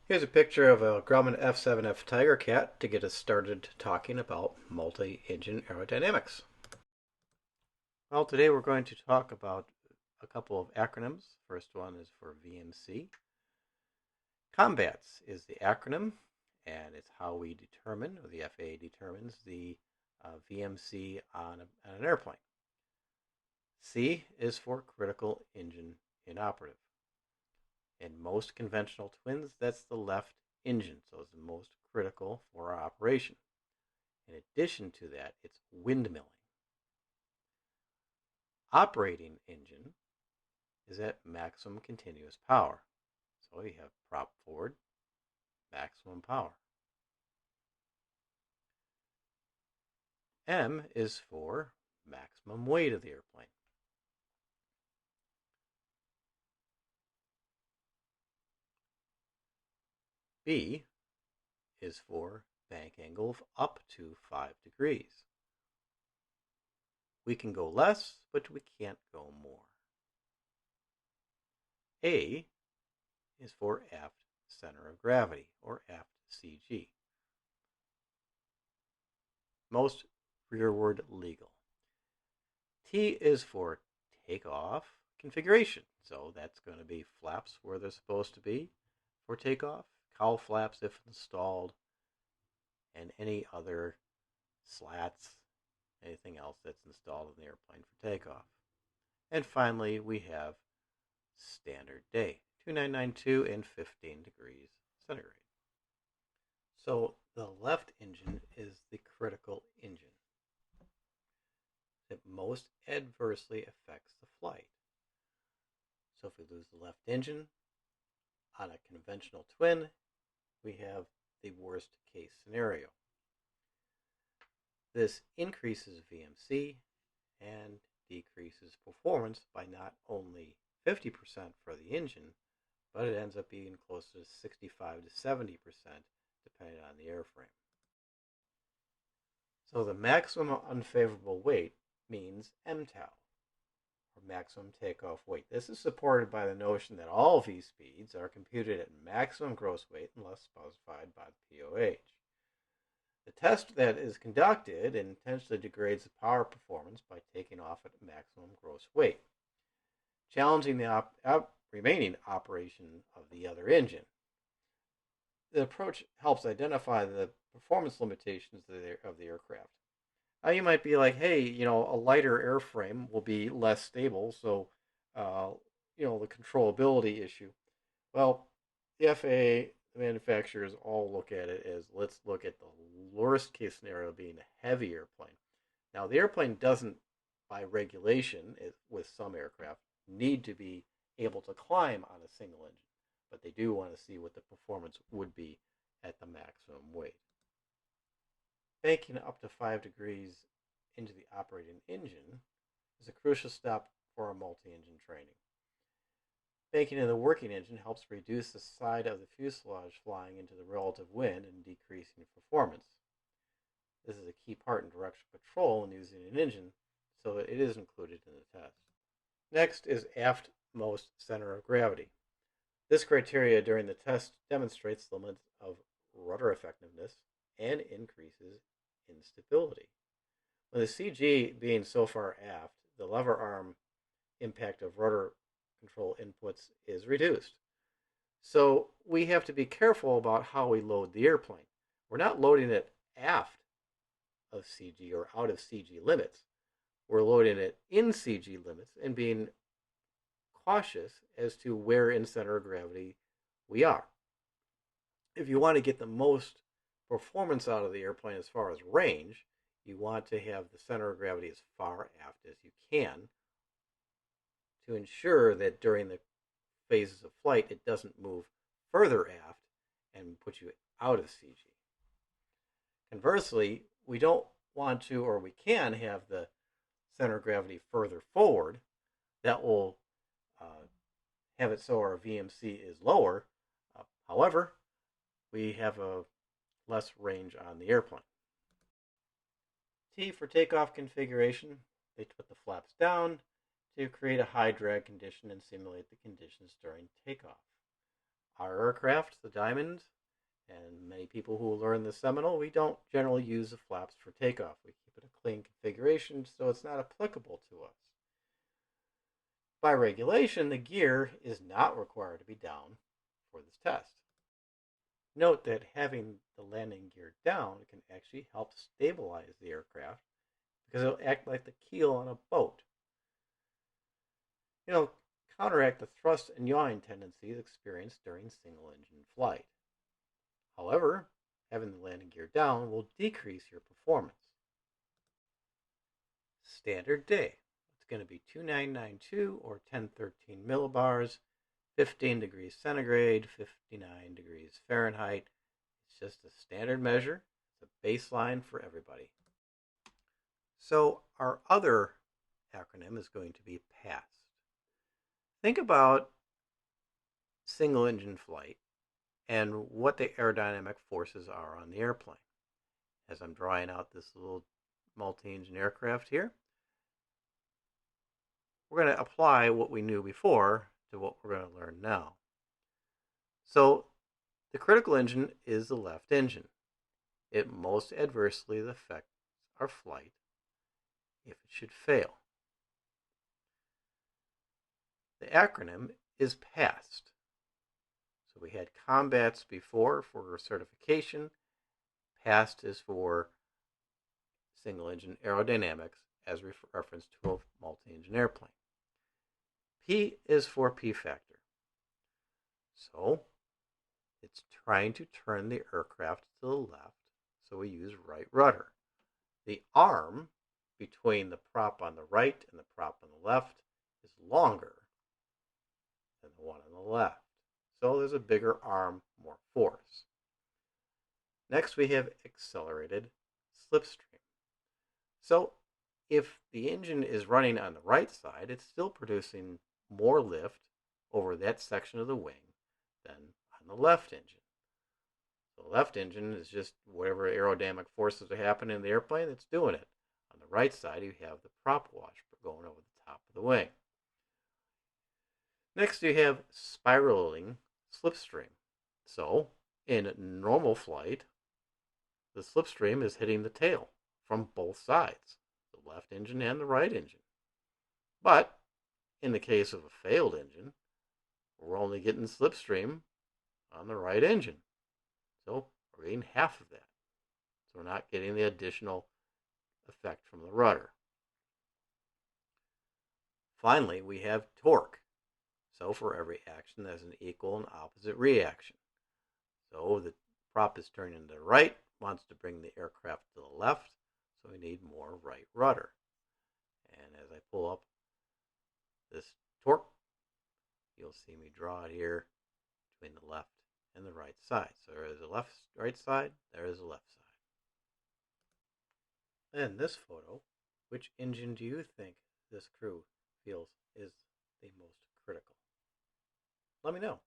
Here's a picture of a Grumman F7F Tiger Cat to get us started talking about multi-engine aerodynamics. Well, today we're going to talk about a couple of acronyms. First one is for VMC. Combats is the acronym, and it's how we determine, or the FAA determines, the VMC on an airplane. C is for critical engine inoperative. In most conventional twins, that's the left engine, so it's the most critical for our operation. In addition to that, it's windmilling. Operating engine is at maximum continuous power. So we have prop forward, maximum power. M is for maximum weight of the airplane. B is for bank angle of up to 5 degrees. We can go less, but we can't go more. A is for aft center of gravity, or aft CG. Most rearward legal. T is for takeoff configuration. So that's going to be flaps where they're supposed to be for takeoff, cowl flaps if installed, and any other slats, anything else that's installed in the airplane for takeoff. And finally, we have standard day, 2992 and 15 degrees centigrade. So the left engine is the critical engine that most adversely affects the flight. So if we lose the left engine on a conventional twin, we have the worst case scenario. This increases VMC and decreases performance by not only 50% for the engine, but it ends up being close to 65 to 70% depending on the airframe. So the maximum unfavorable weight means MTOW, or maximum takeoff weight. This is supported by the notion that all V speeds are computed at maximum gross weight unless specified by the POH. The test that is conducted intentionally degrades the power performance by taking off at maximum gross weight, challenging the remaining operation of the other engine. The approach helps identify the performance limitations of the aircraft. Now you might be like, hey, a lighter airframe will be less stable, so, the controllability issue. Well, the FAA, the manufacturers all look at it as, let's look at the worst case scenario being a heavy airplane. Now, the airplane doesn't, by regulation, with some aircraft, need to be able to climb on a single engine, but they do want to see what the performance would be at the maximum weight. Banking up to 5 degrees into the operating engine is a crucial step for a multi-engine training. Banking in the working engine helps reduce the side of the fuselage flying into the relative wind and decreasing performance. This is a key part in directional control when using an engine, so it is included in the test. Next is aftmost center of gravity. This criteria during the test demonstrates the limits of rudder effectiveness and increases instability. With the CG being so far aft, the lever arm impact of rudder control inputs is reduced. So we have to be careful about how we load the airplane. We're not loading it aft of CG or out of CG limits. We're loading it in CG limits and being cautious as to where in center of gravity we are. If you want to get the most performance out of the airplane as far as range, you want to have the center of gravity as far aft as you can to ensure that during the phases of flight it doesn't move further aft and put you out of CG. Conversely, we don't want to, or we can have the center of gravity further forward. That will have it so our VMC is lower. However, we have a less range on the airplane. T for takeoff configuration. They put the flaps down to create a high drag condition and simulate the conditions during takeoff. Our aircraft, the Diamond, and many people who learn the Seminole, we don't generally use the flaps for takeoff. We keep it a clean configuration, so it's not applicable to us. By regulation, the gear is not required to be down for this test. Note that having the landing gear down can actually help stabilize the aircraft because it'll act like the keel on a boat. It'll counteract the thrust and yawing tendencies experienced during single-engine flight. However, having the landing gear down will decrease your performance. Standard day. It's going to be 2992 or 1013 millibars, 15 degrees centigrade, 59 degrees Fahrenheit. It's just a standard measure. It's a baseline for everybody. So our other acronym is going to be PAST. Think about single engine flight and what the aerodynamic forces are on the airplane. As I'm drawing out this little multi-engine aircraft here, we're going to apply what we knew before to what we're going to learn now. So the critical engine is the left engine. It most adversely affects our flight if it should fail. The acronym is PAST. So we had combats before for certification. PAST is for single engine aerodynamics as reference to a multi-engine airplane. P is for P factor. So it's trying to turn the aircraft to the left, so we use right rudder. The arm between the prop on the right and the prop on the left is longer than the one on the left. So there's a bigger arm, more force. Next we have accelerated slipstream. So if the engine is running on the right side, it's still producing more lift over that section of the wing than on the left engine. The left engine is just whatever aerodynamic forces are happening in the airplane, it's doing it. On the right side, you have the prop wash going over the top of the wing. Next, you have spiraling slipstream. So, in normal flight, the slipstream is hitting the tail from both sides, the left engine and the right engine. But, in the case of a failed engine, we're only getting slipstream on the right engine. So, we're getting half of that. So, we're not getting the additional effect from the rudder. Finally, we have torque. So for every action, there's an equal and opposite reaction. So the prop is turning to the right, wants to bring the aircraft to the left, so we need more right rudder. And as I pull up this torque, you'll see me draw it here between the left and the right side. So there is a right side, there is a left side. In this photo, which engine do you think this crew feels is the most critical? Let me know.